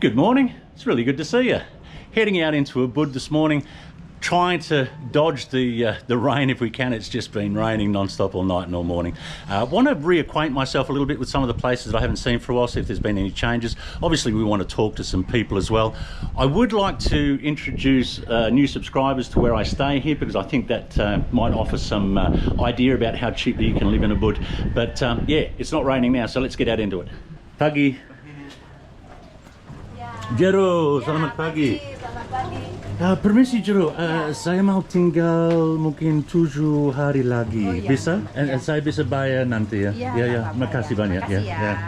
Good morning, it's really good to see you. Heading out into Ubud this morning, trying to dodge the rain if we can. It's just been raining non-stop all night and all morning. Want to reacquaint myself a little bit with some of the places that I haven't seen for a while, see if there's been any changes. Obviously we want to talk to some people as well. I would like to introduce new subscribers to where I stay here, because I think that might offer some idea about how cheaply you can live in Ubud. But yeah, it's not raining now, so let's get out into it. Pagi. Jero, selamat pagi. Selamat pagi. Permisi Jero, saya mau tinggal mungkin 7 hari lagi. Oh, iya. Bisa? Iya. Saya bisa bayar nanti ya. Ya, Makasih banyak ya.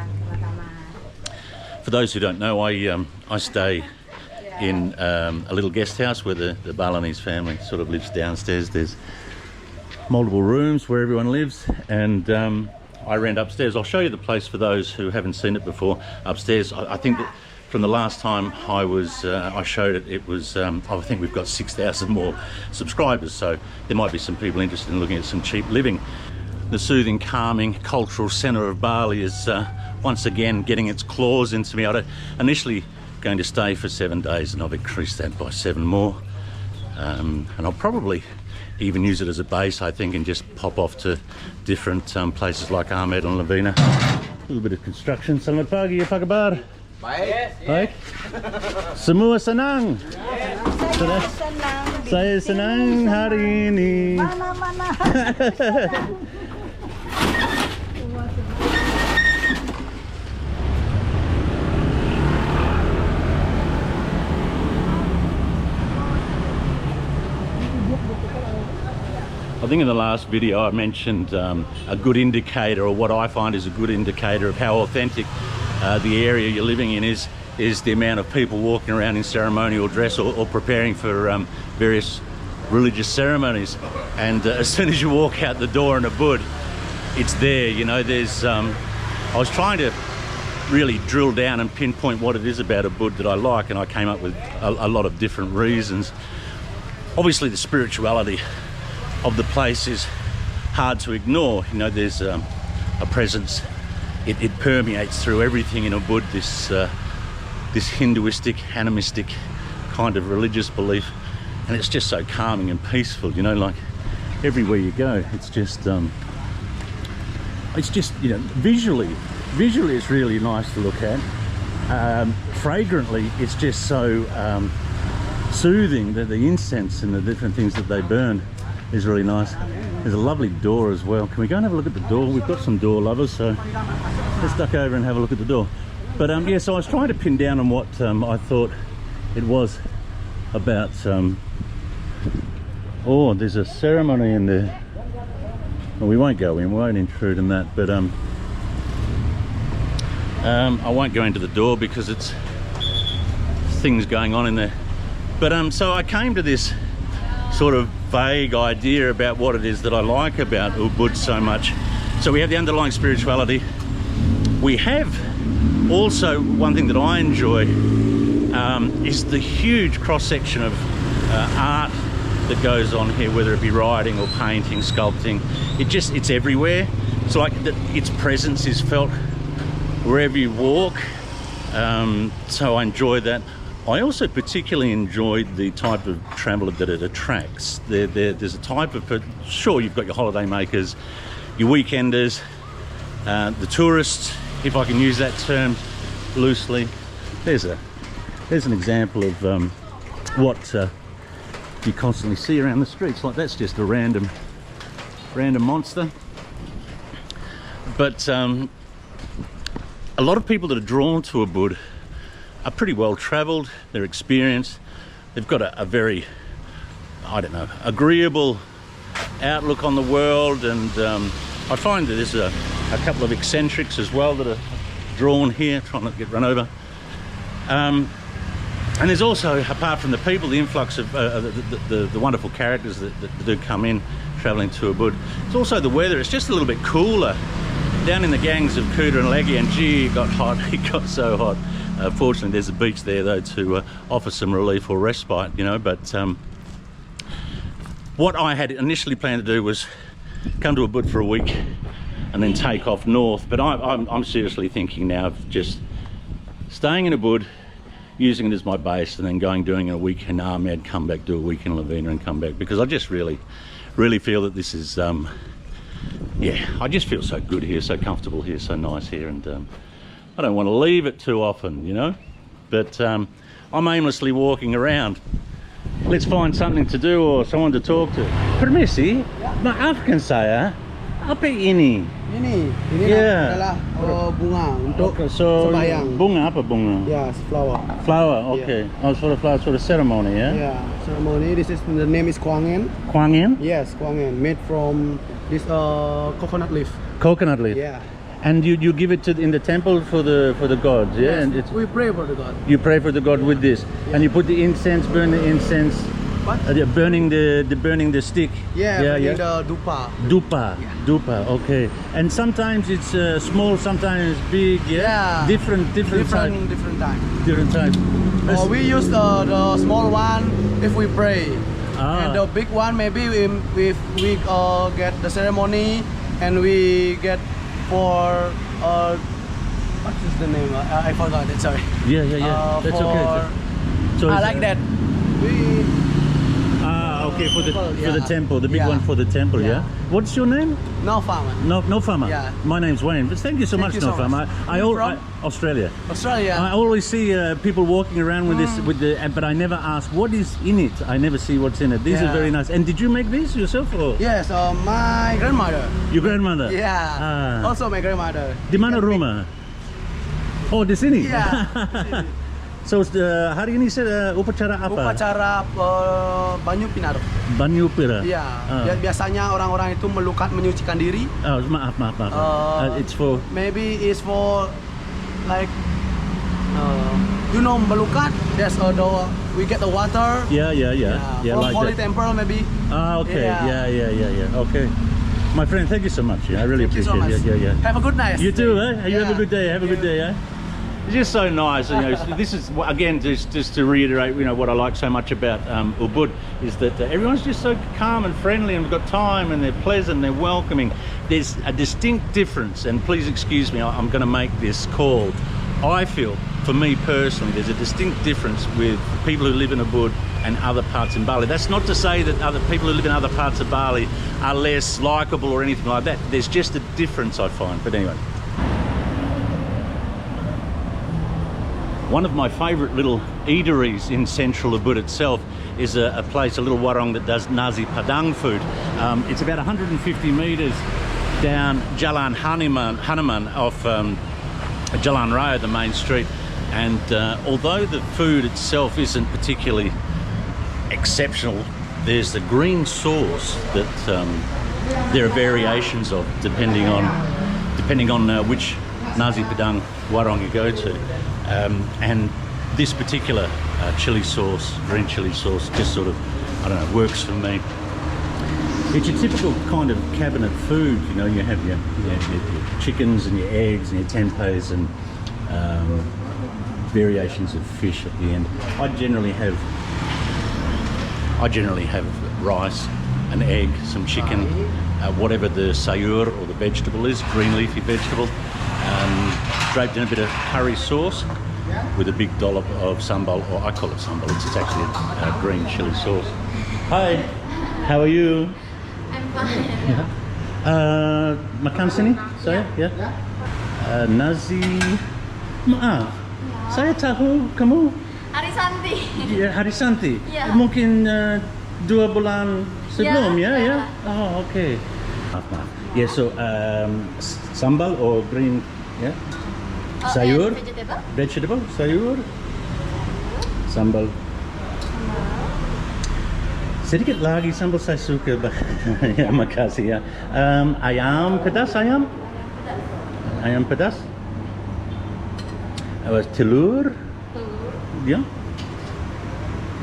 For those who don't know, I stay in a little guest house where the Balinese family sort of lives downstairs. There's multiple rooms where everyone lives, and I rent upstairs. I'll show you the place for those who haven't seen it before. Upstairs, I think that from the last time I showed it, it was, I think we've got 6,000 more subscribers, so there might be some people interested in looking at some cheap living. The soothing, calming, cultural centre of Bali is once again getting its claws into me. I was initially going to stay for 7 days, and I've increased that by 7 more. And I'll probably even use it as a base, I think, and just pop off to different places like Ahmed and Lavina. A little bit of construction. Selamat pagi, apa kabar? Baik. Baik. Semua senang. Saya senang hari ini. Mana. I think in the last video I mentioned a good indicator, or what I find is a good indicator of how authentic the area you're living in is the amount of people walking around in ceremonial dress or preparing for various religious ceremonies. And as soon as you walk out the door in Ubud, it's there. You know, there's I was trying to really drill down and pinpoint what it is about Ubud that I like, and I came up with a lot of different reasons. Obviously the spirituality of the place is hard to ignore. You know, there's a presence. It permeates through everything in Ubud, this Hinduistic, animistic kind of religious belief, and it's just so calming and peaceful. You know, like everywhere you go, it's just you know, visually it's really nice to look at. Fragrantly, it's just so soothing. That the incense and the different things that they burn is really nice. There's a lovely door as well. Can we go and have a look at the door? We've got some door lovers, so let's duck over and have a look at the door. But yeah, so I was trying to pin down on what I thought it was about. Oh, there's a ceremony in there. Well, we won't go in, we won't intrude in that, but I won't go into the door because it's things going on in there. But so I came to this sort of vague idea about what it is that I like about Ubud so much. So we have the underlying spirituality. We have also, one thing that I enjoy is the huge cross-section of art that goes on here, whether it be writing or painting, sculpting. It's everywhere. It's like its presence is felt wherever you walk. So I enjoy that. I also particularly enjoyed the type of traveller that it attracts. There's a type of, sure, you've got your holiday makers, your weekenders, the tourists, if I can use that term loosely. There's an example of what you constantly see around the streets. Like, that's just a random monster. But a lot of people that are drawn to Ubud are pretty well travelled, they're experienced, they've got a very, I don't know, agreeable outlook on the world, and I find that there's a couple of eccentrics as well that are drawn here, trying not to get run over. And there's also, apart from the people, the influx of the wonderful characters that do come in travelling to Ubud. It's also the weather. It's just a little bit cooler. Down in the gangs of Kuta and Lagi, and gee, it got hot, it got so hot. Fortunately, there's a beach there though to offer some relief or respite, you know. But what I had initially planned to do was come to Ubud for a week and then take off north. But I'm seriously thinking now of just staying in Ubud, using it as my base, and then doing a week in Ahmed, come back, do a week in Lavina, and come back, because I just really feel that this is, yeah, I just feel so good here, so comfortable here, so nice here, and I don't want to leave it too often, you know. But I'm aimlessly walking around. Let's find something to do or someone to talk to. Permisi, maafkan saya, apa ini? Ini Yeah. adalah bunga untuk So sembahyang. bunga apa bunga? Yes, flower. Flower, okay. Oh, sort of flower, sort of ceremony, yeah? Yeah, ceremony. This is the name is Kwangen. Kwangen? Yes, Kwangen, made from this coconut leaf. Coconut leaf. Yeah. And you give it to in the temple for the gods, yeah? Yes, And it's, we pray for the God. you pray for the god with this, and you put the incense, burn the incense. What? Burning the stick. Yeah, burning the dupa. Dupa, Yeah. dupa, okay. And sometimes it's small, sometimes big, yeah? Yeah. Different type, Different time. different type. We use the small one if we pray, Ah. and the big one maybe if we get the ceremony and we get for what is the name? I forgot it. Sorry. Yeah, that's okay. So I it's, like that. We okay, for the Yeah. temple, the big Yeah. one for the temple, yeah. Yeah. What's your name? no farmer. No Fama. Yeah. My name's Wayne. But thank you so much, Thank you No so Fama. much. I You from? Australia. Australia. I always see people walking around with this, but I never ask what is in it. I never see what's in it. These are Yeah. very nice. And did you make these yourself, or Yes, my grandmother. your grandmother? Yeah. Ah. Also my grandmother. Di mana rumah? Oh, di sini. Yeah. So hari ini upacara apa? Upacara banyu pinar. Banyu pira. Iya. Biasanya orang-orang itu menyucikan diri. Oh, maaf. It's for Maybe it's for like melukat. There's we get the water. yeah, From like holy that. temple maybe. Ah, okay. Yeah. Yeah. Okay. My friend, thank you so much. I really Thank you appreciate so much. it. Yeah. Have a good night. You too, eh? You have a Yeah. good day. Have a good day, eh? It's just so nice. You know, this is again just to reiterate. You know what I like so much about Ubud is that everyone's just so calm and friendly, and we've got time, and they're pleasant, they're welcoming. There's a distinct difference, and please excuse me, I'm going to make this call. I feel, for me personally, there's a distinct difference with people who live in Ubud and other parts in Bali. That's not to say that other people who live in other parts of Bali are less likeable or anything like that. There's just a difference, I find. But anyway. One of my favourite little eateries in central Ubud itself is a place, a little warung that does nasi padang food. It's about 150 metres down Jalan Hanuman off Jalan Raya, the main street. And although the food itself isn't particularly exceptional, there's the green sauce that there are variations of depending on which nasi padang warung you go to. And this particular chili sauce, green chili sauce, just sort of, I don't know, works for me. It's your typical kind of cabinet food, you know. You have your chickens and your eggs and your tempehs and variations of fish at the end. I generally have rice, an egg, some chicken, whatever the sayur or the vegetable is, green leafy vegetable, draped in a bit of curry sauce with a big dollop of sambal, or I call it sambal, it's actually a green chili sauce. Hi, how are you? I'm fine. Makan sini, saya? Ya. Nasi, maaf, saya tahu kamu Hari Santi. ya, Hari Santi. Ya. Mungkin 2 bulan sebelum, Ya, ya? ya. Oh, okay. Maaf. Yeah, so sambal or green, yeah? Sayur, Vegetable. sayur, sambal. Sedikit lagi sambal saya suka. Ya, makasih ya. Ayam pedas, ayam pedas. Telur. Ya.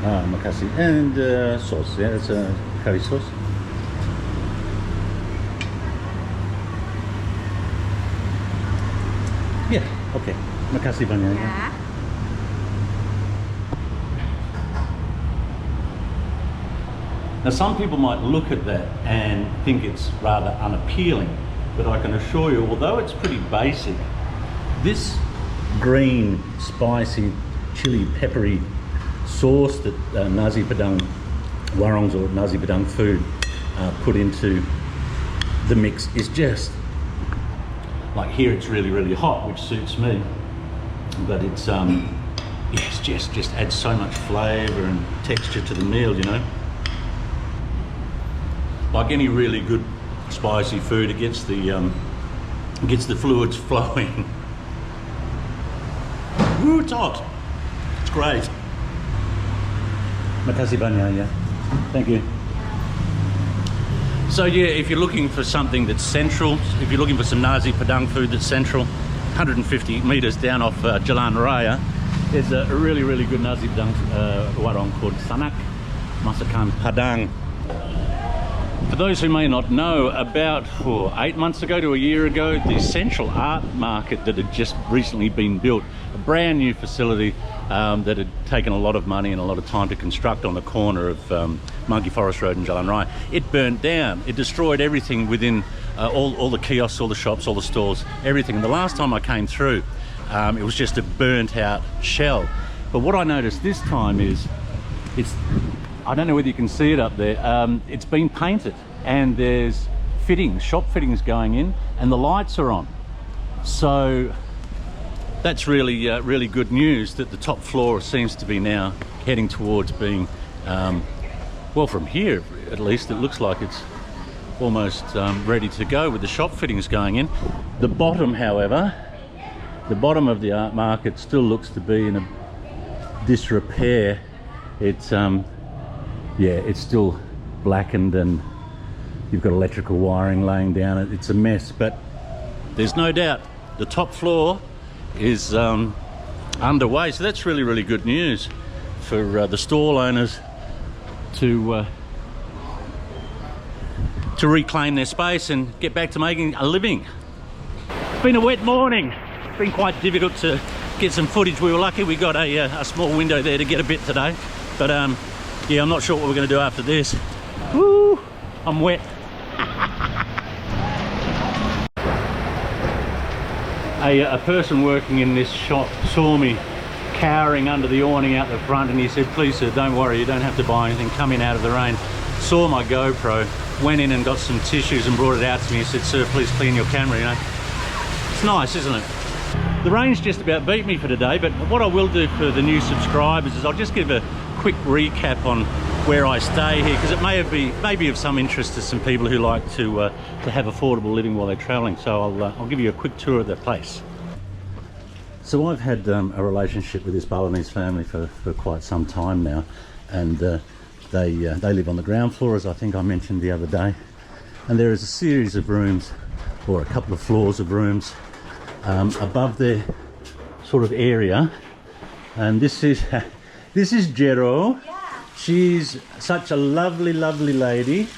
Makasih. And sauce, yeah, it's a curry sauce. Yeah, okay. Makasih banyak. Ya. Now, some people might look at that and think it's rather unappealing, but I can assure you, although it's pretty basic, this green, spicy chili peppery sauce that nasi padang warungs or nasi padang food put into the mix is just like, here it's really hot, which suits me, but it's yes, just adds so much flavour and texture to the meal, you know. Like any really good spicy food, it gets the fluids flowing. Ooh, it's hot. It's great. Makasih banyak, yeah. Thank you. So yeah, if you're looking for something that's central, if you're looking for some nasi padang food that's central, 150 metres down off Jalan Raya, there's a really good nasi padang warung called Sanak Masakan Padang. For those who may not know, about 8 months ago to a year ago, the Central Art Market that had just recently been built, a brand new facility that had taken a lot of money and a lot of time to construct on the corner of Monkey Forest Road and Jalan Raya, it burnt down. It destroyed everything within all the kiosks, all the shops, all the stores, everything. And the last time I came through, it was just a burnt out shell. But what I noticed this time is, I don't know whether you can see it up there, it's been painted and there's fittings, shop fittings going in, and the lights are on. So that's really good news, that the top floor seems to be now heading towards being, well, from here at least, it looks like it's almost ready to go with the shop fittings going in. The bottom, however, the bottom of the art market still looks to be in a disrepair. It's yeah, it's still blackened and you've got electrical wiring laying down. It's a mess, but there's no doubt the top floor is underway. So that's really good news for the stall owners to reclaim their space and get back to making a living. It's been a wet morning. It's been quite difficult to get some footage. We were lucky we got a small window there to get a bit today, but yeah, I'm not sure what we're going to do after this. Woo! I'm wet. A person working in this shop saw me cowering under the awning out the front, and he said, "Please sir, don't worry, you don't have to buy anything, come in out of the rain." Saw my GoPro, went in and got some tissues and brought it out to me. He said, "Sir, please clean your camera," you know. It's nice, isn't it? The rain's just about beat me for today, but what I will do for the new subscribers is I'll just give a quick recap on where I stay here, because it may be of some interest to some people who like to have affordable living while they're travelling. So I'll give you a quick tour of the place. So I've had a relationship with this Balinese family for quite some time now, and they live on the ground floor, as I think I mentioned the other day, and there is a series of rooms, or a couple of floors of rooms above their sort of area. And this is Jero. Yeah. She's such a lovely lady,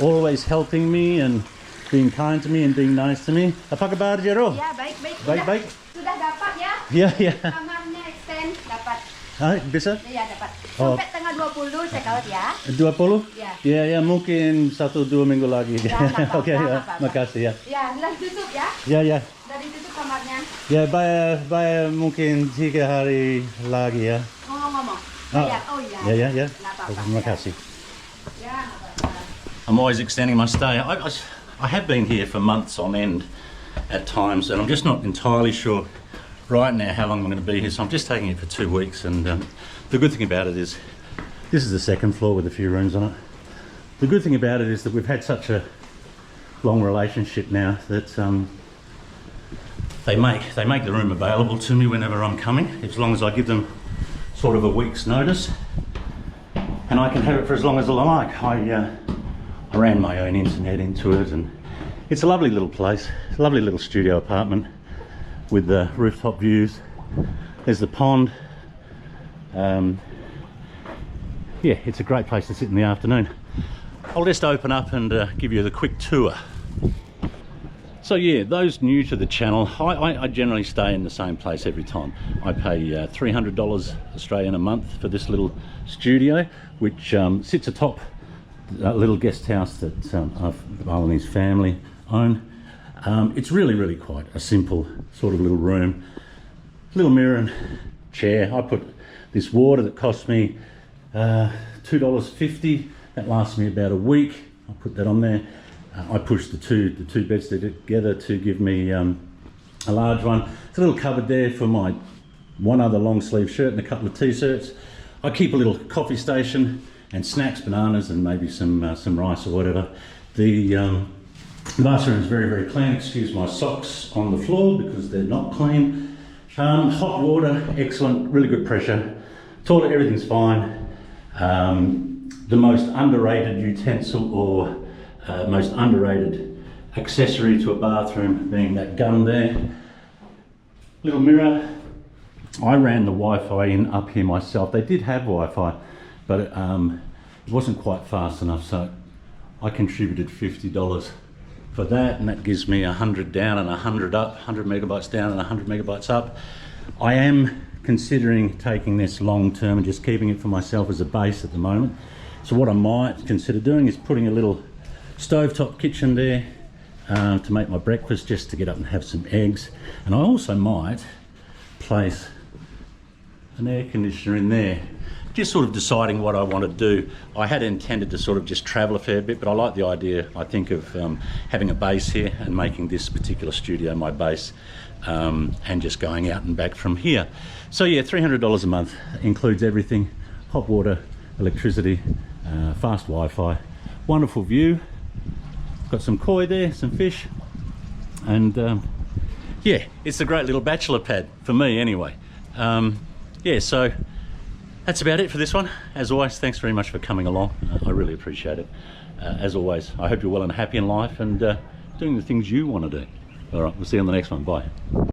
always helping me and being kind to me and being nice to me. Apa kabar, Jero? Ya, baik. Baik. Sudah dapat ya? Ya. Kamarnya extend dapat. Ah, bisa? Iya, dapat. Oh. Sampai tanggal 20 check out ya. 20? Ya. Ya, mungkin 1-2 minggu lagi. Ya, nggak Oke, ya, apa-apa. makasih ya. Ya, udah tutup ya. Ya. Dari tutup kamarnya. Ya, bayar mungkin 3 hari lagi ya. Ngomong-ngomong. Oh. Bayar. Oh iya. Ya. Nggak apa-apa. Terima kasih. Ya, nggak apa-apa. I'm always extending my stay. I have been here for months on end at times, and I'm just not entirely sure right now how long I'm going to be here, so I'm just taking it for 2 weeks. And the good thing about it is, this is the second floor with a few rooms on it. The good thing about it is that we've had such a long relationship now that they make the room available to me whenever I'm coming, as long as I give them sort of a week's notice, and I can have it for as long as I like. I ran my own internet into it, and it's a lovely little place, a lovely little studio apartment with the rooftop views. There's the pond. Yeah, it's a great place to sit in the afternoon. I'll just open up and give you the quick tour. So yeah, those new to the channel, I generally stay in the same place every time. I pay $300 Australian a month for this little studio, which sits atop a little guest house that the Balinese family own. It's really quite a simple sort of little room. Little mirror and chair. I put this water that cost me $2.50. That lasts me about a week. I'll put that on there. I pushed the two beds together to give me a large one. There's a little cupboard there for my one other long sleeve shirt and a couple of t-shirts. I keep a little coffee station and snacks, bananas, and maybe some rice or whatever. The bathroom is very, very clean. Excuse my socks on the floor because they're not clean. Hot water, excellent, really good pressure. Toilet, everything's fine. The most underrated utensil or most underrated accessory to a bathroom being that gun there. Little mirror. I ran the Wi-Fi in up here myself. They did have Wi-Fi, but it wasn't quite fast enough, so I contributed $50 for that, and that gives me 100 down and 100 up, 100 megabytes down and 100 megabytes up. I am considering taking this long term and just keeping it for myself as a base at the moment. So what I might consider doing is putting a little stovetop kitchen there to make my breakfast, just to get up and have some eggs. And I also might place an air conditioner in there. Just sort of deciding what I want to do. I had intended to sort of just travel a fair bit, but I like the idea, I think, of having a base here and making this particular studio my base, and just going out and back from here. So yeah, $300 a month includes everything: hot water, electricity, fast Wi-Fi, wonderful view. Got some koi there, some fish, and yeah, it's a great little bachelor pad for me anyway. Yeah, so that's about it for this one. As always, thanks very much for coming along. I really appreciate it. As always, I hope you're well and happy in life and doing the things you want to do. All right, we'll see you on the next one. Bye.